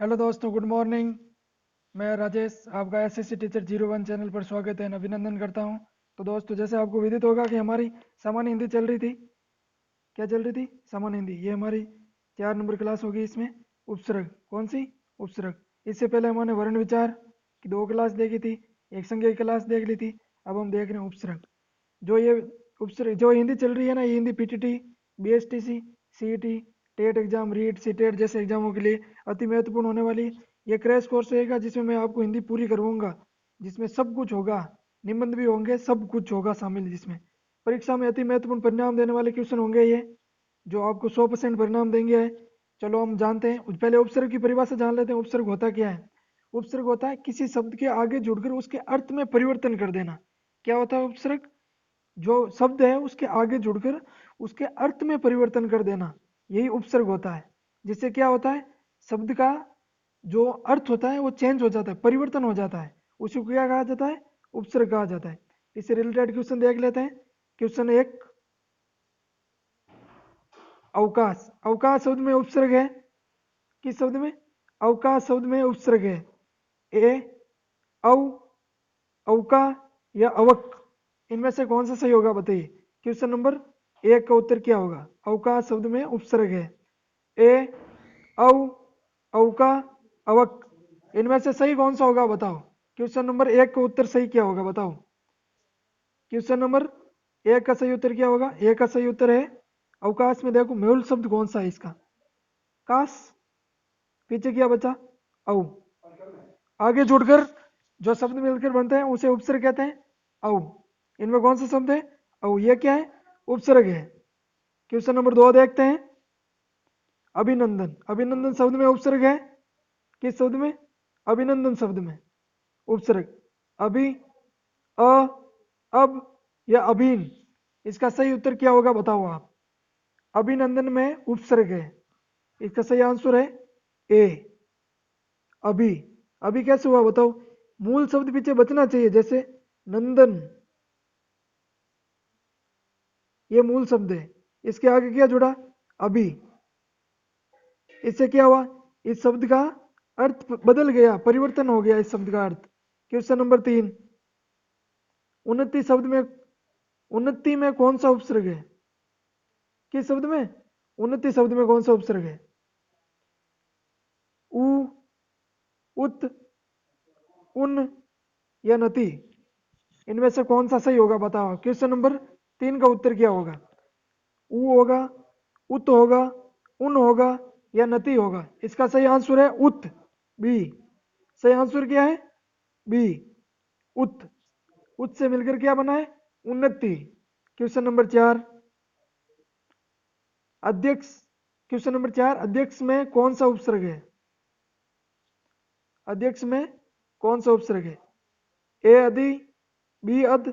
Hello दोस्तों, good morning. मैं राजेश, आपका एसएससी टीचर 01 चैनल पर स्वागत है एंड अभिनंदन करता हूं। तो दोस्तों, जैसे आपको विदित होगा कि हमारी सामान्य हिंदी चल रही थी। क्या चल रही थी? सामान्य हिंदी। ये हमारी 4 नंबर क्लास होगी। इसमें उपसर्ग, कौन सी? उपसर्ग। इससे पहले हमने वर्ण विचार की 2 क्लास देखी थी, एक संज्ञा की क्लास देख ली थी। अब हम देख रहे हैं उपसर्ग। जो ये उपसर्ग जो हिंदी चल रही है ना, ये Hindi PTT, BSTC, CET, TET exam, REET, CTET जैसे एग्जामों के लिए अति महत्वपूर्ण होने वाली है। ये क्रैश कोर्स रहेगा जिसमें मैं आपको हिंदी पूरी करवाऊंगा, जिसमें सब कुछ होगा, निबंध भी होंगे, सब कुछ होगा शामिल। जिसमें परीक्षा में अति महत्वपूर्ण परिणाम देने वाले क्वेश्चन होंगे ये, जो आपको 100% परिणाम देंगे। चलो हम जानते हैं, पहले उपसर्ग की परिभाषा जान लेते हैं। उपसर्ग होता क्या है? उपसर्ग होता है किसी शब्द के आगे जुड़कर उसके अर्थ में परिवर्तन कर देना। क्या होता है उपसर्ग? जो शब्द है उसके आगे जुड़कर उसके अर्थ में परिवर्तन कर देना, यही उपसर्ग होता है। जिससे क्या होता है, शब्द का जो अर्थ होता है वो चेंज हो जाता है, परिवर्तन हो जाता है। उसी को क्या कहा जाता है? उपसर्ग कहा जाता है। इससे रिलेटेड क्वेश्चन देख लेते हैं। क्वेश्चन 1, अवकाश। अवकाश शब्द में उपसर्ग है। किस शब्द में? अवकाश शब्द में उपसर्ग है। ए, अव, अवका या अवक, इनमें से कौन सा सही होगा बताइए। क्वेश्चन नंबर 1 का उत्तर क्या होगा? अवकाश शब्द में उपसर्ग है। ए, अव, अवका, अवक, इनमें से सही कौन सा होगा बताओ। क्वेश्चन नंबर 1 का उत्तर सही क्या होगा बताओ। क्वेश्चन नंबर 1 का सही उत्तर क्या होगा? 1 का सही उत्तर है अवकाश। में देखो मूल शब्द कौन सा है इसका? काश। पीछे क्या बचा? अव। आगे जुड़कर जो शब्द मिलकर बनते हैं उसे उपसर्ग कहते हैं, अव। इनमें कौन सा शब्द है? अव। ये क्या है? उपसर्ग है। क्वेश्चन नंबर 2 देखते हैं। अभिनंदन। अभिनंदन शब्द में उपसर्ग है। किस शब्द में? अभिनंदन शब्द में उपसर्ग। अभी, अ, अब या अभिन, इसका सही उत्तर क्या होगा बताओ आप। अभिनंदन में उपसर्ग है, इसका सही आंसर है ए, अभी। अभी कैसे हुआ बताओ? मूल शब्द पीछे बचना चाहिए, जैसे नंदन, ये मूल शब्द है, इसके आगे क्या जुड़ा? अभी। इससे क्या हुआ? इस शब्द का अर्थ बदल गया, परिवर्तन हो गया इस शब्द का अर्थ। क्वेश्चन नंबर 3, उन्नति शब्द में, उन्नति में कौन सा उपसर्ग है? किस शब्द में? उन्नति शब्द में कौन सा उपसर्ग है? उ, उत, उन या नति, इनमें से कौन सा सही होगा बताओ। क्वेश्चन नंबर 3 का उत्तर क्या होगा? उ होगा, उत होगा, उन होगा या नति होगा? इसका सही आंसर है उत, बी। सही आंसर क्या है? बी, उत। उत से मिलकर क्या बना है? उन्नति। क्वेश्चन नंबर 4, अध्यक्ष। क्वेश्चन नंबर 4, अध्यक्ष में कौन सा उपसर्ग है? अध्यक्ष में कौन सा उपसर्ग है? ए अधि, बी अध,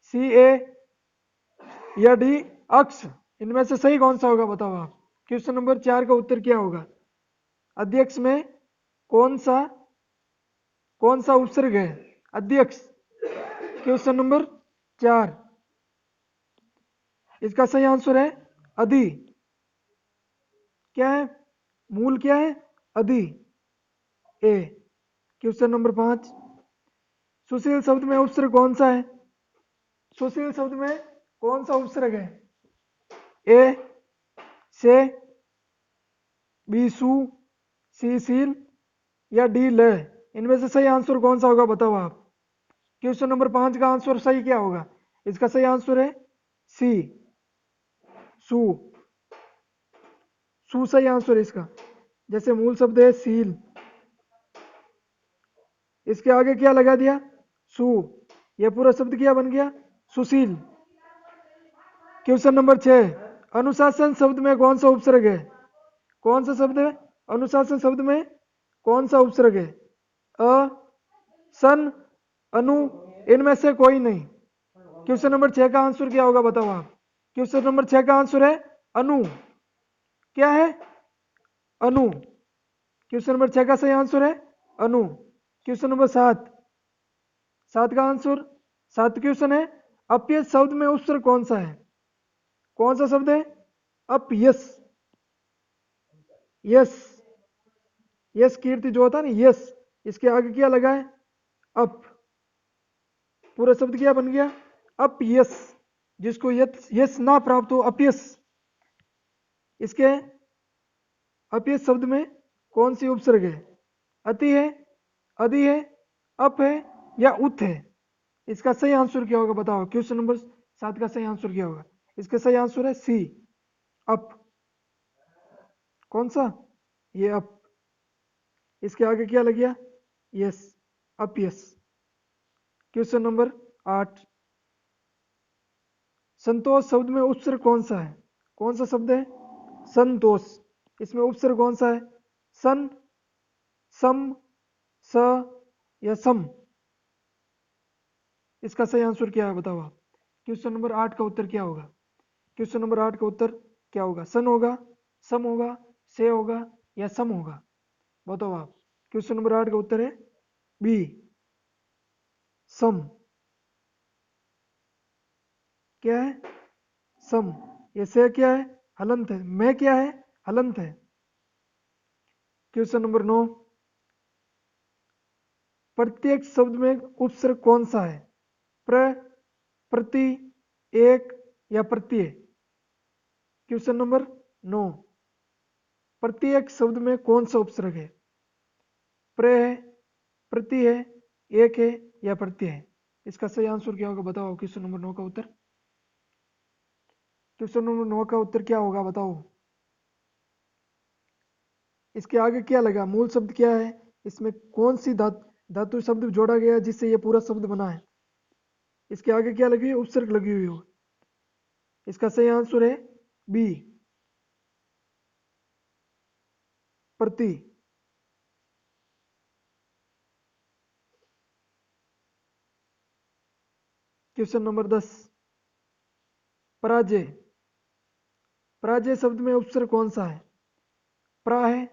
सी ए या डी अक्ष, इनमें से सही कौन सा होगा बताओ आप। क्वेश्चन नंबर 4 का उत्तर क्या होगा? अध्यक्ष में कौन सा उपसर्ग है? अध्यक्ष। क्वेश्चन नंबर 4, इसका सही आंसर है अधि। क्या है? मूल क्या है? अधि, ए। क्वेश्चन नंबर 5, सुशील शब्द में उपसर्ग कौन सा है? सुशील शब्द में कौन सा उपसर्ग है? ए, से, बी, सु, सी, सील या डी, ल, इनमें से सही आंसर कौन सा होगा बताओ आप। क्वेश्चन नंबर 5 का आंसर सही क्या होगा? इसका सही आंसर है सी, सु। सु सही आंसर है इसका। जैसे मूल शब्द है सील, इसके आगे क्या लगा दिया? सु। यह पूरा शब्द क्या बन गया? सुशील। क्वेश्चन नंबर 6, अनुशासन शब्द में कौन सा उपसर्ग है? कौन सा शब्द है? अनुशासन शब्द में कौन सा उपसर्ग है? अ, सन, अनु, इनमें से कोई नहीं। क्वेश्चन नंबर 6 का आंसर क्या होगा बताओ आप। क्वेश्चन नंबर 6 का आंसर है अनु। क्या है? अनु। क्वेश्चन नंबर 6 का सही आंसर है अनु। क्वेश्चन नंबर 7, 7 का आंसर, 7 क्वेश्चन है, अपयश शब्द में उपसर्ग कौन सा है? कौन सा शब्द है? अपयश, यस। यस कीर्ति जो होता है ना, यस, इसके आगे क्या लगा है, अप, पूरा शब्द क्या बन गया, अपयस। जिसको यस यस ना प्राप्त हो, अपयस। इसके अपयस शब्द में कौन सी उपसर्ग है, अति है, अधि है, अप है या उत है। इसका सही आंसर क्या होगा बताओ, क्वेश्चन नंबर 7 का सही आंसर क्या होगा। इसका सही आंसर है सी, अप। कौन सा, ये अप। इसके आगे क्या लग गया, यस, अपयस। क्वेश्चन नंबर 8, संतोष शब्द में उपसर्ग कौन सा है, कौन सा शब्द है, संतोष। इसमें उपसर्ग कौन सा है, सन, सम, स या सम। इसका सही आंसर क्या है बताओ आप। क्वेश्चन नंबर 8 का उत्तर क्या होगा, क्वेश्चन नंबर 8 का उत्तर क्या होगा, सन होगा, सम होगा, से होगा या सम होगा, बताओ आप। क्वेश्चन नंबर 8 का उत्तर है बी, सम। क्या है, सम। ये से क्या है, हलंत है, मैं क्या है, हलंत है। क्वेश्चन नंबर 9, प्रत्येक शब्द में उपसर्ग कौन सा है, प्र, प्रति, एक या प्रत्यय। क्वेश्चन नंबर 9, प्रत्येक शब्द में कौन सा उपसर्ग है, प्र है, प्रति है, एक है या प्रत्यय है। इसका सही आंसर क्या होगा बताओ, क्वेश्चन नंबर 9 का उत्तर। क्वेश्चन नंबर 9 का उत्तर क्या होगा बताओ। इसके आगे क्या लगा, मूल शब्द क्या है, इसमें कौन सी धातु शब्द जोड़ा गया है जिससे ये पूरा शब्द बना है। इसके आगे क्या लगी हुई है, उपसर्ग लगी हुई हो। इसका सही आंसर है बी, प्रति। क्वेश्चन नंबर 10, पराजय। पराजय शब्द में उपसर्ग कौन सा है, प्रा है,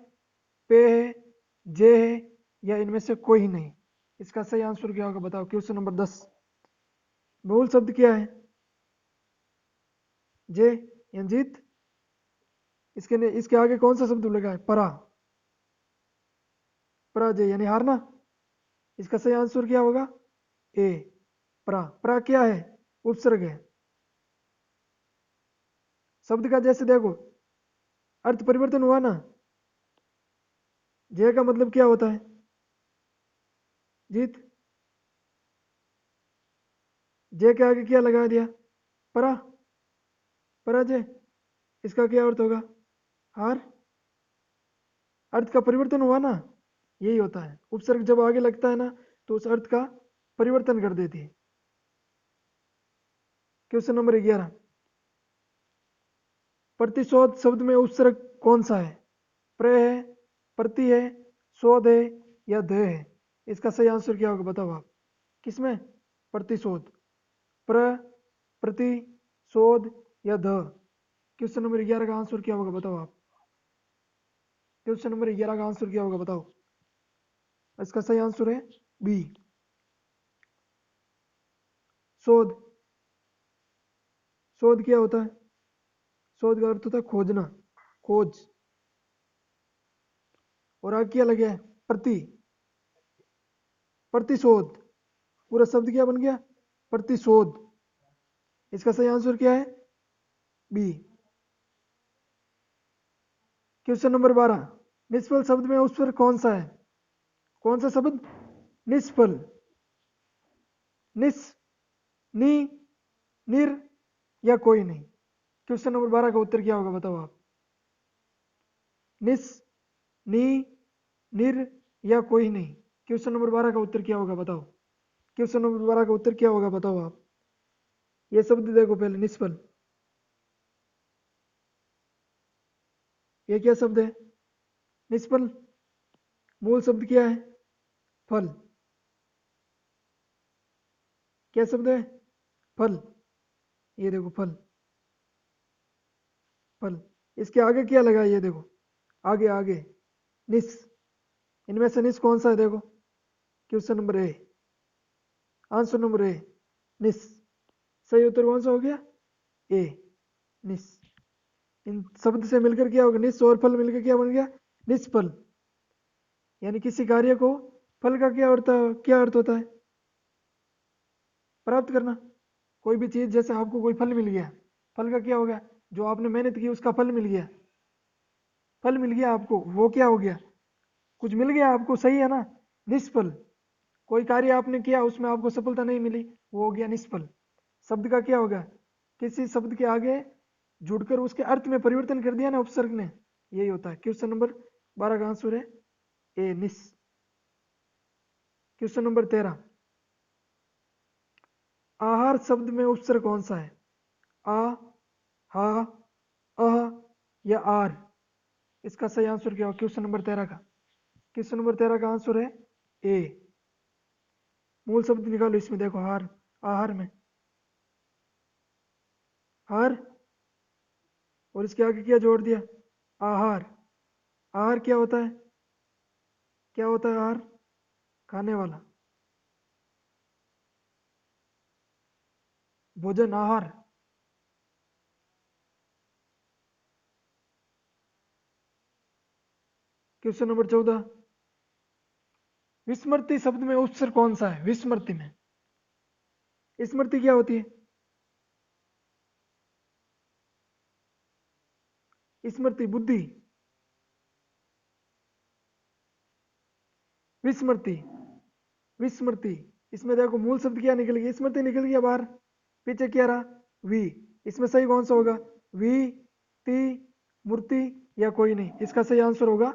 पे है, जे है या इनमें से कोई नहीं। इसका सही आंसर क्या होगा बताओ, क्वेश्चन नंबर 10। मूल शब्द क्या है, जे या जीत। इसके आगे कौन सा शब्द लगा है, परा, पराजय यानी हारना। इसका सही आंसर क्या होगा, ए, प्रा। प्रा क्या है, उपसर्ग है। शब्द का जैसे देखो अर्थ परिवर्तन हुआ ना, जय का मतलब क्या होता है, जीत। जय के आगे क्या लगा दिया, परा, पराजय। इसका क्या अर्थ होगा, हार। अर्थ का परिवर्तन हुआ ना, यही होता है, उपसर्ग जब आगे लगता है ना तो उस अर्थ का परिवर्तन कर देती है। क्वेश्चन नंबर 11, प्रतिशोध शब्द में उपसर्ग कौन सा है, प्र है, प्रति है, शोध है या ध है। इसका सही आंसर क्या होगा बताओ आप। किसमें, प्रतिशोध, प्र, प्रति, शोध या ध। क्वेश्चन नंबर 11 का आंसर क्या होगा बताओ आप। क्वेश्चन नंबर 11 का आंसर क्या होगा बताओ। इसका सही आंसर है बी, शोध। शोध क्या होता है, शोध का अर्थ होता है खोजना, खोज। और आगे क्या लगे, प्रति, प्रतिशोध। पूरा शब्द क्या बन गया, प्रतिशोध। इसका सही आंसर क्या है, बी। क्वेश्चन नंबर 12, निष्फल शब्द में उपसर्ग कौन सा है, कौन सा शब्द, निष्फल। निस, नी, निर या कोई नहीं। क्वेश्चन नंबर 12 का उत्तर क्या होगा बताओ आप। निस, नी, निर या कोई नहीं। क्वेश्चन नंबर 12 का उत्तर क्या होगा बताओ। क्वेश्चन नंबर 12 का उत्तर क्या होगा बताओ आप। ये शब्द देखो पहले, निष्फल। ये क्या शब्द है, निष्फल। मूल शब्द क्या है, फल। क्या शब्द है, फल। ये देखो फल, फल। इसके आगे क्या लगा है, ये देखो, आगे आगे निस। इनमें से निस कौन सा है देखो। Question number A, answer number A, निस। सही उत्तर कौन सा हो गया, ए, निस। इन शब्द से मिलकर क्या होगा, निस और फल मिलकर क्या बन गया, निष्फल। यानी किसी कार्य को फल का क्या अर्थ होता है? प्राप्त करना। कोई भी चीज, जैसे आपको कोई फल मिल गया, फल का क्या हो गया? जो आपने मेहनत की उसका फल मिल गया। फल मिल गया आपको, वो क्या हो गया? कुछ मिल गया आपको, सही है ना? निष्फल। कोई कार्य आपने किया उसमें आपको सफलता नहीं मिली, वो हो गया निष्फल। शब्द का क्या होगा? किसी शब्द के आगे जुड़कर उसके अर्थ में परिवर्तन कर दिया ना उपसर्ग ने, यही होता है। क्वेश्चन नंबर 12 का आंसर है ए, निस। क्वेश्चन नंबर 13, आहार शब्द में उपसर्ग कौन सा है? आ, हा, अह या आर? इसका सही आंसर क्या होगा क्वेश्चन नंबर 13 का? क्वेश्चन नंबर 13 का आंसर है ए। मूल शब्द निकालो इसमें, देखो हार, आहार में हार, और इसके आगे क्या जोड़ दिया? आहार। आहार क्या होता है? क्या होता है आहार? खाने वाला, भोजन, आहार। क्वेश्चन नंबर 14, विस्मृति शब्द में उपसर्ग कौन सा है? विस्मृति में स्मृति क्या होती है? स्मृति बुद्धि, विस्मृति, विस्मृति। इसमें देखो मूल शब्द क्या निकल गया? स्मृति निकल गया बाहर, पीछे क्या रहा? वी। इसमें सही कौन सा होगा? वी, ती, मूर्ति या कोई नहीं? इसका सही आंसर होगा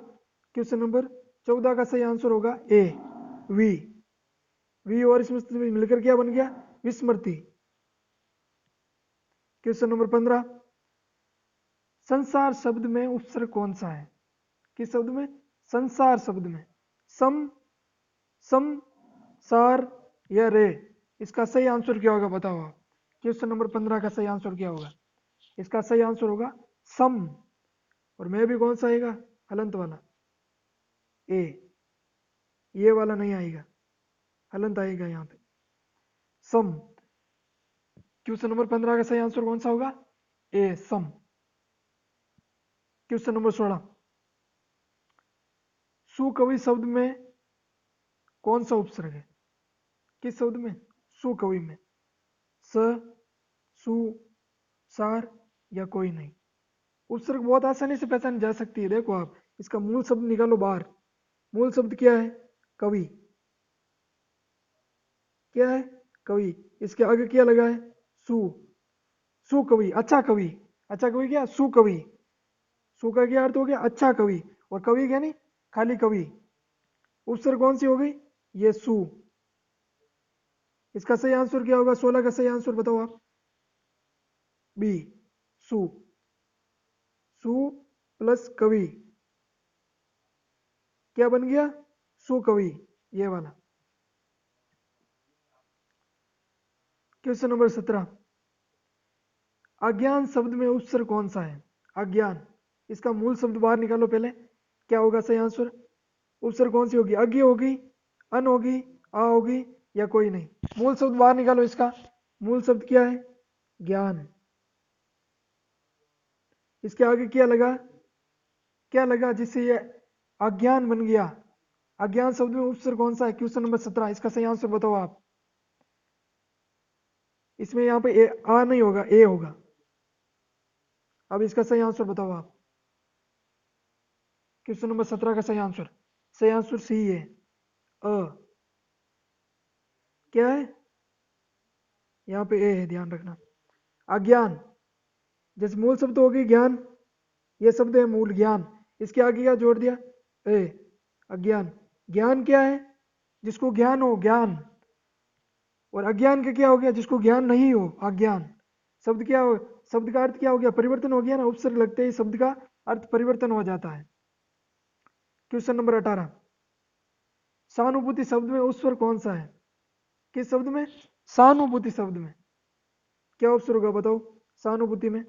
क्वेश्चन नंबर 14 का सही आंसर होगा ए, वी। वी और स्मृति मिलकर क्या बन गया? विस्मृति। क्वेश्चन नंबर 15, संसार शब्द में उपसर्ग कौन सा है? किस शब्द में? संसार शब्द में। सम, सम, सार या रे? इसका सही आंसर क्या होगा बताओ आप? क्वेश्चन नंबर 15 का सही आंसर क्या होगा? इसका सही आंसर होगा सम। और मैं भी कौन सा आएगा? हलंत वाला, ए। ये वाला नहीं आएगा, हलंत आएगा यहाँ पे, सम। क्वेश्चन नंबर 15 का सही आंसर कौन सा होगा? ए, सम। क्वेश्चन नंबर 16, सुकवि शब्द में कौन सा उपसर्ग है? किस शब्द में? सुकवि में। स, सु, सार या कोई नहीं? उपसर्ग बहुत आसानी से पहचानी जा सकती है। देखो आप इसका मूल शब्द निकालो बाहर। मूल शब्द क्या है? कवि। क्या है? कवि। इसके आगे क्या लगा है? सु। सुकवि, अच्छा कवि। अच्छा कवि क्या? सुकवि। सु का क्या अर्थ हो गया? अच्छा कवि। और कवि क्या नहीं, खाली कवि। उपसर्ग कौन सी हो गई? ये सु। इसका सही आंसर क्या होगा? 16 का सही आंसर बताओ आप। बी, सु। सु प्लस कवि क्या बन गया? सुकवि, ये वाला। क्वेश्चन नंबर 17, अज्ञान शब्द में उपसर्ग कौन सा है? अज्ञान। इसका मूल शब्द बाहर निकालो पहले, क्या होगा सही आंसर? उपसर्ग कौन सी होगी? अज्ञ होगी, अन होगी, आ होगी या कोई नहीं? मूल शब्द बाहर निकालो इसका। मूल शब्द क्या है? ज्ञान। इसके आगे क्या लगा? क्या लगा जिससे ये अज्ञान बन गया? अज्ञान शब्द में उपसर्ग कौन सा है? क्वेश्चन नंबर 17, इसका सही आंसर बताओ आप। इसमें यहाँ पे आ नहीं होगा, ए होगा। अब इसका सही आंसर बताओ आप। क्वेश्चन नंबर 17 का सही आंसर सी है, अ। क्या है? यहाँ पे ए है, ध्यान रखना। अज्ञान, जैसे मूल शब्द हो गई ज्ञान, ये शब्द है मूल ज्ञान। इसके आगे क्या जोड़ दिया? ए, अज्ञान। ज्ञान क्या है? जिसको ज्ञान हो, ज्ञान। और अज्ञान का क्या हो गया? जिसको ज्ञान नहीं हो, अज्ञान। शब्द क्या हो? शब्द का अर्थ क्या हो गया? परिवर्तन हो गया ना, उपसर्ग लगते ही शब्द का अर्थ परिवर्तन हो जाता है। क्वेश्चन नंबर 18, सहानुभूति शब्द में उपसर्ग कौन सा है? किस शब्द में? सहानुभूति शब्द में क्या उपसर्ग होगा बताओ? सहानुभूति में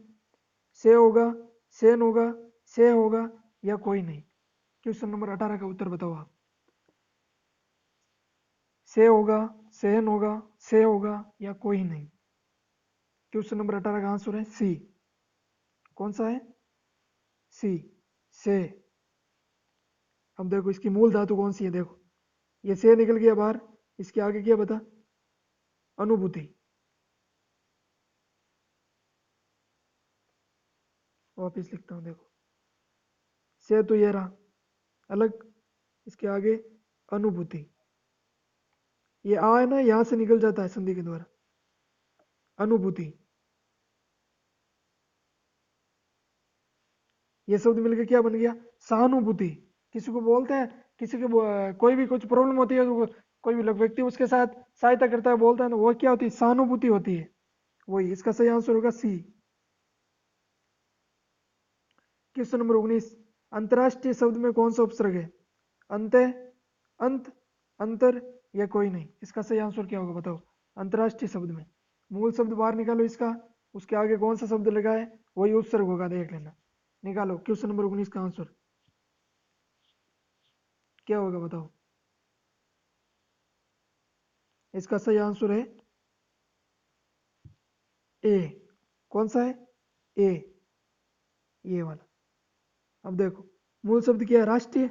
से होगा, सेन होगा, से होगा या कोई नहीं? क्वेश्चन नंबर 18 का उत्तर बताओ आप। से होगा, सेन होगा, से होगा या कोई नहीं? क्वेश्चन नंबर 18 का आंसर है सी। कौन सा है? सी, से। अब देखो इसकी मूल धातु कौन सी है, देखो ये से निकल गया बाहर, इसके आगे क्या बता, अनुभूति। वापिस लिखता हूं, देखो से तो ये रहा अलग, इसके आगे अनुभूति। ये आ है ना, यहां से निकल जाता है संधि के द्वारा, अनुभूति। ये शब्द मिलकर क्या बन गया, सहानुभूति। किसी को बोलते हैं, किसी को कोई भी कुछ प्रॉब्लम होती है तो कोई भी व्यक्ति उसके साथ सहायता करता है, बोलता है ना, वो क्या होती है, सहानुभूति होती है। वही इसका सही आंसर होगा सी। क्वेश्चन नंबर 19, अंतरराष्ट्रीय शब्द में कौन सा उपसर्ग है, अंत, अंत, अंतर या कोई नहीं। इसका सही आंसर क्या होगा बताओ। अंतरराष्ट्रीय शब्द में मूल शब्द बाहर निकालो इसका, उसके आगे कौन सा शब्द लगा है वही उपसर्ग होगा, देख लेना। निकालो क्वेश्चन नंबर 19 का आंसर क्या होगा बताओ। इसका सही आंसर है ए। कौन सा है, ए, ये वाला। अब देखो मूल शब्द क्या है, राष्ट्रीय।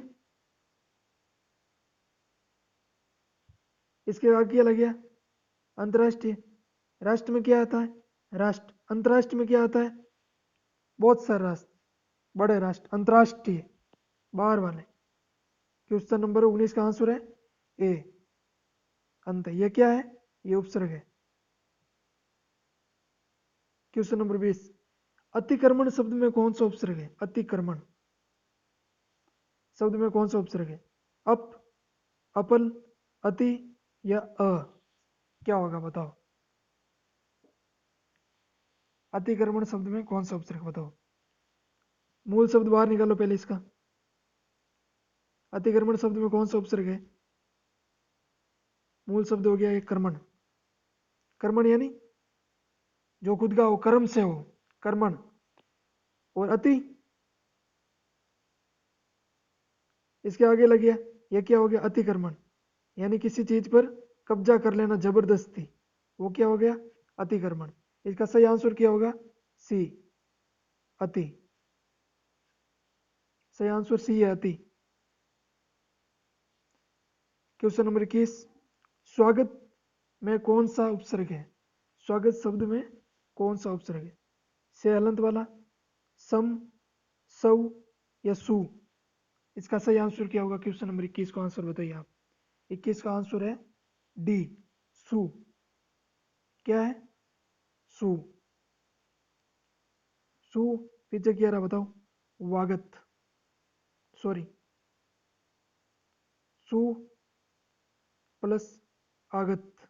इसके आगे क्या लग गया, अंतरराष्ट्रीय। राष्ट्र में क्या आता है, राष्ट्र। अंतरराष्ट्रीय में क्या आता है, बहुत सारे राष्ट्र, बड़े राष्ट्र। अंतरराष्ट्रीय बाहर वाले। क्वेश्चन नंबर 19 का आंसर है ए, अंत। ये क्या है, ये उपसर्ग है। क्वेश्चन नंबर 20, अतिक्रमण शब्द में कौन सा उपसर्ग है, अतिक्रमण शब्द में कौन सा उपसर्ग है, अप, अपल, अति या अ, क्या होगा बताओ। अतिक्रमण शब्द में कौन सा उपसर्ग बताओ। मूल शब्द बाहर निकालो पहले इसका। अतिक्रमण शब्द में कौन सा उपसर्ग है, मूल शब्द हो गया एक कर्मण। कर्मण यानी जो खुद का हो, कर्म से हो, कर्मण। और अति, इसके आगे लग गया, ये क्या हो गया, अतिक्रमण। यानी किसी चीज पर कब्जा कर लेना जबरदस्ती, वो क्या हो गया, अतिक्रमण। इसका सही आंसर क्या होगा, सी, अति। सही आंसर सी है, अति। क्वेश्चन नंबर 21, स्वागत में कौन सा उपसर्ग है, स्वागत शब्द में कौन सा उपसर्ग है, से हलंत वाला, सम, सौ या सु। इसका सही आंसर क्या होगा, क्वेश्चन नंबर 21 का आंसर बताइए आप। 21 का आंसर है डी, सु। क्या है, सु। सु पीछे क्या रहा बताओ, वागत, सॉरी, सु प्लस आगत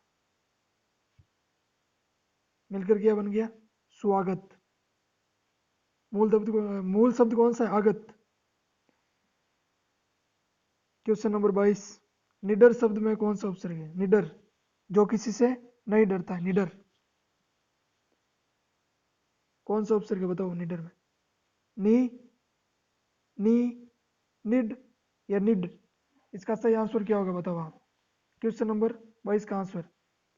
मिलकर क्या बन गया, स्वागत। मूल शब्द कौन सा है, आगत। क्वेश्चन नंबर 22, निडर शब्द में कौन सा उपसर्ग है, निडर जो किसी से नहीं डरता है, निडर। कौन सा उपसर्ग है बताओ निडर में, नी, नी, निड या निड। इसका सही आंसर क्या होगा बताओ आप। क्वेश्चन नंबर 22 का आंसर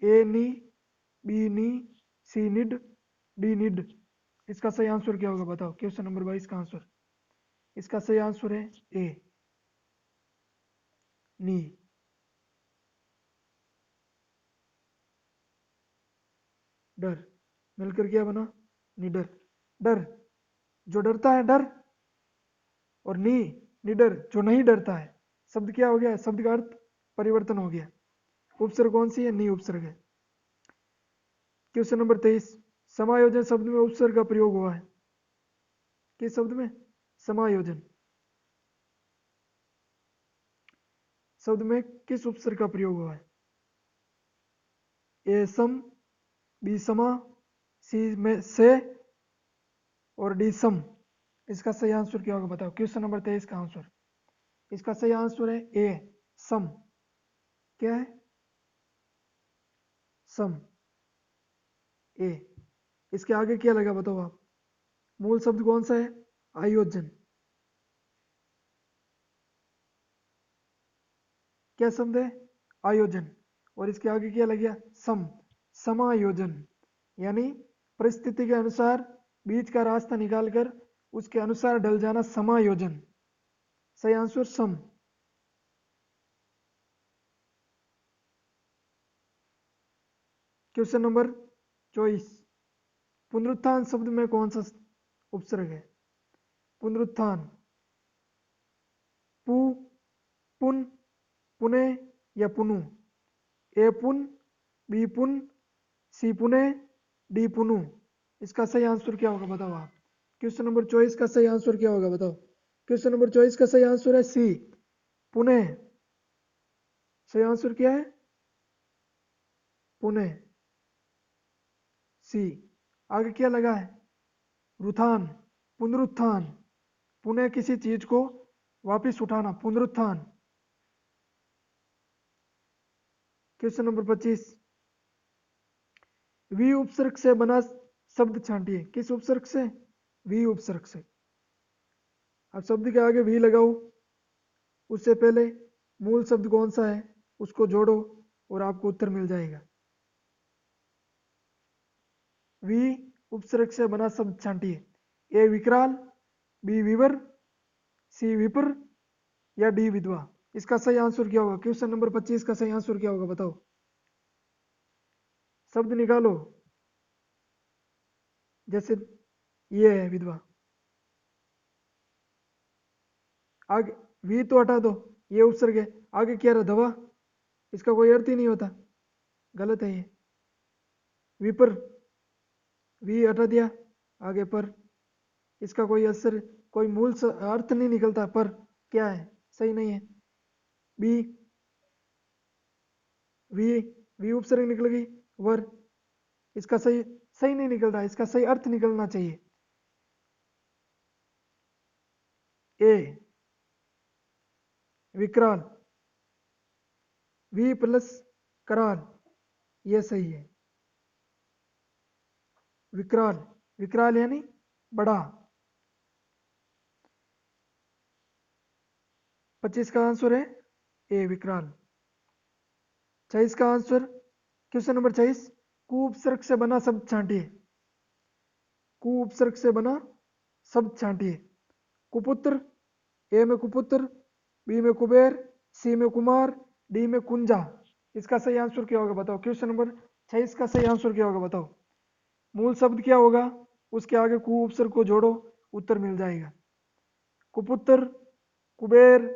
ए नी, बी नी, सी निड, डी निड। इसका सही आंसर क्या होगा बताओ, क्वेश्चन नंबर 22 का आंसर। इसका सही आंसर है ए, नी। डर मिलकर क्या बना, निडर। डर जो डरता है, डर। और नी, निडर जो नहीं डरता है। शब्द क्या हो गया, शब्द का अर्थ परिवर्तन हो गया। उपसर्ग कौन सी है, नी उपसर्ग है। क्वेश्चन नंबर 23, समायोजन शब्द में उपसर्ग का प्रयोग हुआ है, किस शब्द में, समायोजन शब्द में किस उपसर्ग का प्रयोग हुआ है, ए सम, बी समा, सी में से और डी सम। इसका सही आंसर क्या होगा बताओ, क्वेश्चन नंबर 23 का आंसर। इसका सही आंसर है ए, सम। क्या है, सम, ए। इसके आगे क्या लगा बताओ आप, मूल शब्द कौन सा है, आयोजन। क्या शब्द है, आयोजन। और इसके आगे क्या लग गया, सम, समायोजन। यानी परिस्थिति के अनुसार बीच का रास्ता निकालकर उसके अनुसार ढल जाना, समायोजन। सही आंसर सम। क्वेश्चन नंबर 24, पुनरुत्थान शब्द में कौन सा उपसर्ग है? पुनरुत्थान, पु, पुन, पुने या पुनु? ए पुन, बी पुन, सी पुने, डी पुनु। इसका सही आंसर क्या होगा बताओ आप। क्वेश्चन नंबर 24 का सही आंसर क्या होगा बताओ। क्वेश्चन नंबर 24 का सही आंसर है सी, पुणे। सही आंसर क्या है? पुणे, सी। आगे क्या लगा है? रुथान, पुनरुत्थान, पुनः किसी चीज को वापस उठाना, पुनरुत्थान। क्वेश्चन नंबर 25, वी उपसर्ग से बना शब्द छांटिए। किस उपसर्ग से? वी उपसर्ग से। अब शब्द के आगे वी लगाओ, उससे पहले मूल शब्द कौन सा है उसको जोड़ो और आपको उत्तर मिल जाएगा। वी उपसर्ग से बना शब्द छांटिए। ए विकराल, बी विवर, सी विपर या डी विधवा। इसका सही आंसर क्या होगा? क्वेश्चन नंबर 25 का सही आंसर क्या होगा बताओ। शब्द निकालो। जैसे ये है विधवा, आगे वी तो हटा दो, ये उपसर्ग है, आगे क्या रहा? धवा। इसका कोई अर्थ ही नहीं होता, गलत है ये। विपर, वी हटा दिया, आगे पर, इसका कोई असर, कोई मूल अर्थ नहीं निकलता, पर क्या है? सही नहीं है। बी, वी, वी उपसर्ग निकल गई, वर, इसका सही सही नहीं निकल रहा, इसका सही अर्थ निकलना चाहिए। ए विकराल, वी प्लस कराल, ये सही है। विकराल, विकराल यानी बड़ा। 25 का आंसर है ए विकराल। 26 का आंसर, क्वेश्चन नंबर 26, कु उपसर्ग से बना शब्द छांटिए। कु उपसर्ग से बना शब्द छांटिए। कुपुत्र, ए में कुपुत्र, बी में कुबेर, सी में कुमार, डी में कुंजा। इसका सही आंसर क्या होगा बताओ। क्वेश्चन नंबर 26 का सही आंसर क्या होगा बताओ। मूल शब्द क्या होगा, उसके आगे कु उपसर्ग को जोड़ो, उत्तर मिल जाएगा। कुपुत्र, कुबेर,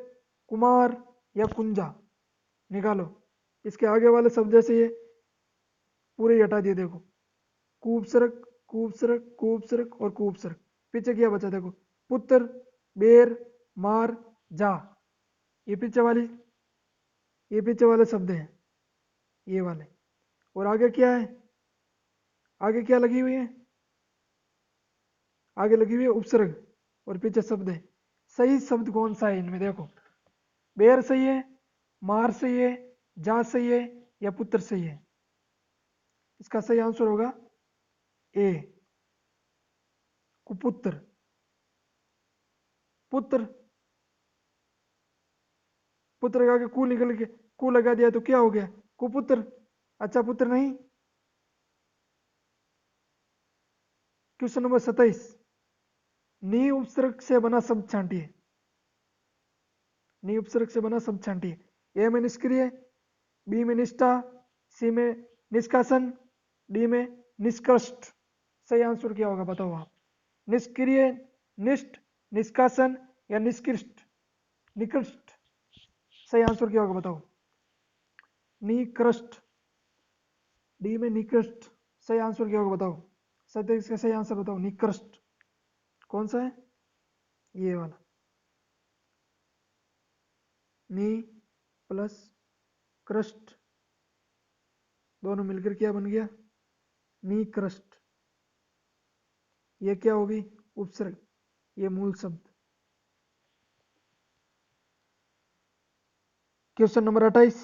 कुमार या कुंजा, निकालो। इसके आगे वाले शब्द जैसे ये पूरे ही हटा दिए, देखो कुपसर्ग, कुपसर्ग, कुपसर्ग और कुपसर्ग। पीछे क्या बचा देखो, पुत्र, बेर, मार, जा। ये पीछे वाली, ये पीछे वाले शब्द हैं, ये वाले। और आगे क्या है? आगे क्या लगी हुई है? आगे लगी हुई है उपसर्ग और पीछे शब्द है। सही शब्द कौन सा है इनमें देखो। बेर सही है, मार सही है, जा सही है या पुत्र सही है? इसका सही आंसर होगा ए कुपुत्र। पुत्र, पुत्र का कु निकल के कु लगा दिया तो क्या हो गया? कुपुत्र। अच्छा पुत्र नहीं। क्वेश्चन नंबर 27, नी उपसर्ग से बना शब्द छांटिए। नी उपसर्ग से बना शब्द छांटिए। ए में निष्क्रिय, बी में निष्ठा, सी में निष्कासन, डी में निष्कृष्ट। सही आंसर क्या होगा बताओ आप। निष्क्रिय, निष्ठ, निष्कासन या निष्कृष्ट? निकृष्ट। सही आंसर क्या होगा बताओ। निकृष्ट, डी में निकृष्ट। सही आंसर क्या होगा बताओ। सत्य इसका सही आंसर बताओ। निकृष्ट कौन सा है? ये वाला। नी प्लस कृष्ट, दोनों मिलकर क्या बन गया? निकृष्ट। ये क्या होगी? उपसर्ग, ये मूल शब्द। क्वेश्चन नंबर 28,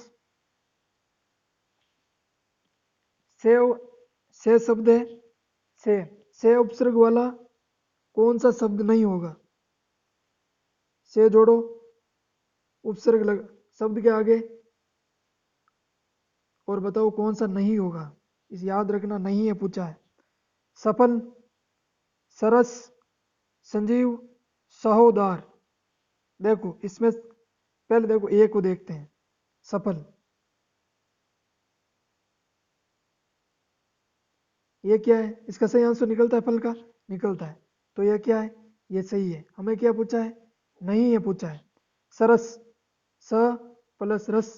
से शब्द है, से उपसर्ग वाला कौन सा शब्द नहीं होगा? से जोड़ो, उपसर्ग लग शब्द के आगे और बताओ कौन सा नहीं होगा। इस याद रखना, नहीं है पूछा है। सफल, सरस, संजीव, सहोदार। देखो इसमें पहले देखो ए को देखते हैं। सफल, ये क्या है, इसका सही आंसर निकलता है फल का, निकलता है। तो ये क्या है, ये सही है। हमें क्या पूछा है, नहीं है पूछा है। सरस, स प्लस रस,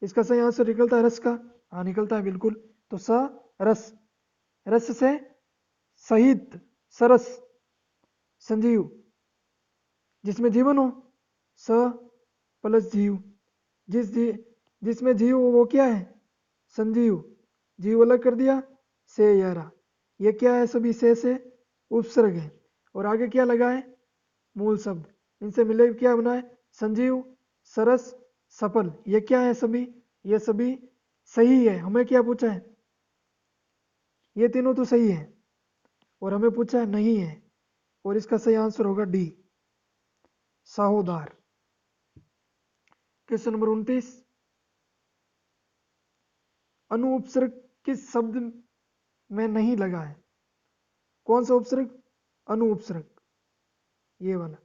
इसका सही आंसर निकलता है रस का, हाँ निकलता है बिल्कुल। तो स रस, रस से सहित, सरस, संजीव, जिसमें जीवन हो, स प्लस जीव, जिसमें जीव हो वो क्या है, संजीव, जीव अलग कर दिया, से यारा, ये क्या है, सभी से उपसर्ग है। और आगे क्या लगा है, मूल शब्द, इनसे मिले क्या बना है, संजीव, सरस, सफल, ये क्या है सभी, ये सभी सही है। हमें क्या पूछा है, ये तीनों तो सही है, और हमें पूछा है नहीं है, और इसका सही आंसर होगा डी, साहूदार। क्वेश्चन नंबर 29, अनु उपसर्ग किस शब्द में नहीं लगा है, कौन सा उपसर्ग, अनु उपसर्ग, ये वाला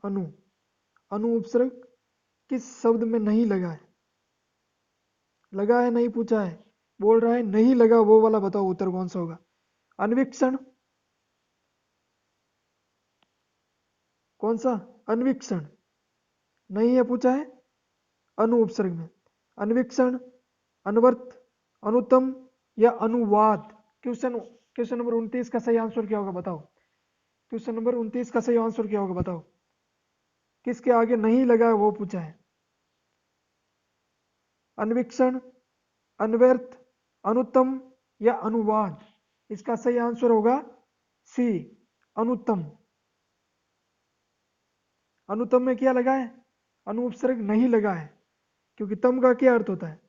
अनु, अनु उपसर्ग किस शब्द में नहीं लगा है, लगा है नहीं पूछा है, बोल रहा है नहीं लगा, वो वाला बताओ उत्तर कौन सा होगा। अन्वीक्षण, कौन सा, अन्वीक्षण, नहीं है पूछा है, अनु उपसर्ग में, अन्वीक्षण, अनवर्त, अनुत्तम या अनुवाद। क्वेश्चन क्वेश्चन नंबर 29 का सही आंसर क्या होगा बताओ, क्वेश्चन नंबर 29 का सही आंसर क्या होगा बताओ, किसके आगे नहीं लगा है वो पूछा है, अन्वीक्षण, अनव्यर्थ, अनुत्तम या अनुवाद। इसका सही आंसर होगा सी, अनुत्तम। अनुत्तम में क्या लगा है, अनु उपसर्ग नहीं लगा है, क्योंकि तम का क्या अर्थ होता है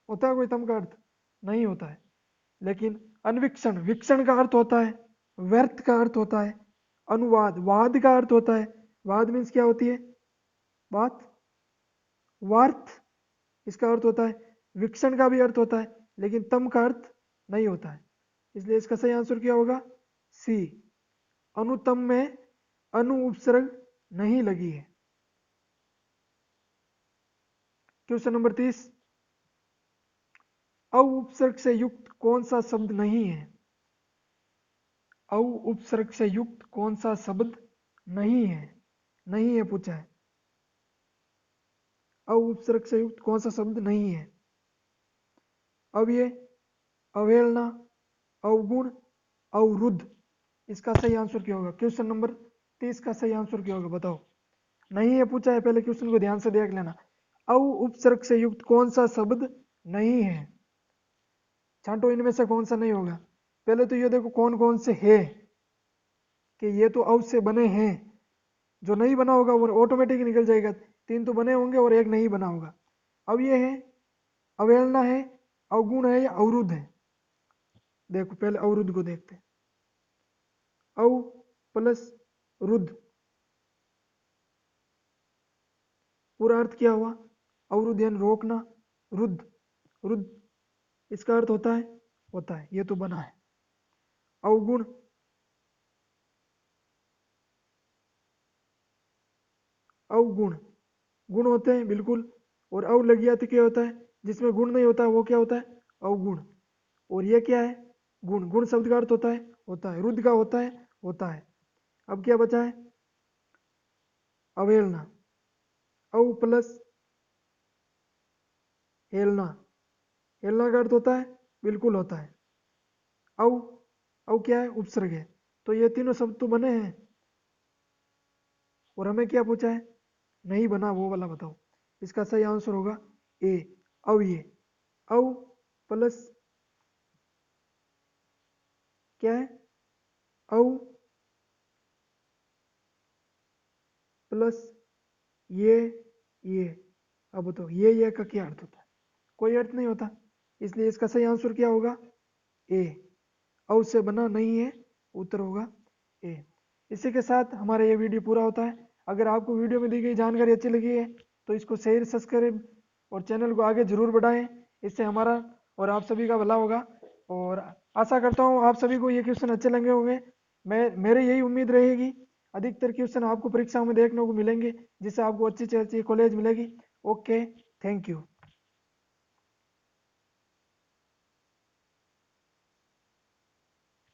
कोई तम का अर्थ, नहीं होता है। लेकिन अनविक्षण, विक्षण का अर्थ होता है, व्यर्थ का अर्थ होता है, अनुवाद, वाद का अर्थ होता है, वाद मीन्स क्या होती है, बात, वार्थ, इसका अर्थ होता है, विक्षण का भी अर्थ होता है, लेकिन तम का अर्थ नहीं होता है। इसलिए इसका सही आंसर क्या होगा, सी, अनुतम में अनु उपसर्ग नहीं लगी है। क्वेश्चन नंबर 30, औ उपसर्ग से युक्त कौन सा शब्द नहीं है, औ उपसर्ग से युक्त कौन सा शब्द नहीं है, नहीं है पूछा है, औ उपसर्ग से युक्त कौन सा शब्द नहीं है। अब ये अवहेलना, अवगुण, अवरुद्ध, इसका सही आंसर क्या होगा। क्वेश्चन नंबर 30 का सही आंसर क्या होगा बताओ, नहीं है पूछा है, पहले क्वेश्चन को ध्यान से देख लेना। औ उपसर्ग से युक्त कौन सा शब्द नहीं है, छांटो इनमें से कौन सा नहीं होगा। पहले तो ये देखो कौन कौन से है, कि ये तो औ से बने हैं, जो नहीं बना होगा वो ऑटोमेटिक निकल जाएगा, 3 तो बने होंगे और 1 नहीं बना होगा। अब ये है अवहेलना है, अवगुण है या अवरुद्ध है। देखो पहले अवरुद्ध को देखते हैं, औ प्लस रुद्ध, पूरा अर्थ क्या हुआ, अवरुद्ध यानी रोकना, रुद्ध, रुद्ध इसका अर्थ होता है, ये तो बना है। अवगुण, अवगुण, गुण होते हैं बिल्कुल, और अव लग गया तो क्या होता है, जिसमें गुण नहीं होता वो क्या होता है, अवगुण। और ये क्या है, गुण, गुण शब्द का अर्थ होता है, रुद्ध का होता है। अब क्या बचा है, अवहेलना, अव प्लस हेलना, हेलना का अर्थ होता है, बिल्कुल होता है। अव, अव क्या है, उपसर्ग है। तो ये तीनों शब्द तो बने हैं, और हमें क्या पूछा है, नहीं बना वो वाला बताओ। इसका सही आंसर होगा ए, अव, ये अव प्लस क्या है, अव प्लस ये, अब बताओ ये का क्या अर्थ होता है, कोई अर्थ नहीं होता। इसलिए इसका सही आंसर क्या होगा, ए, अव से बना नहीं है, उत्तर होगा ए। इसी के साथ हमारा ये वीडियो पूरा होता है। अगर आपको वीडियो में दी गई जानकारी अच्छी लगी है तो इसको शेयर, सब्सक्राइब और चैनल को आगे जरूर बढ़ाएं, इससे हमारा और आप सभी का भला होगा। और आशा करता हूँ आप सभी को ये क्वेश्चन अच्छे लगे होंगे। मेरी यही उम्मीद रहेगी, अधिकतर क्वेश्चन आपको परीक्षाओं में देखने को मिलेंगे, जिससे आपको अच्छी से अच्छी कॉलेज मिलेगी। Okay, thank you.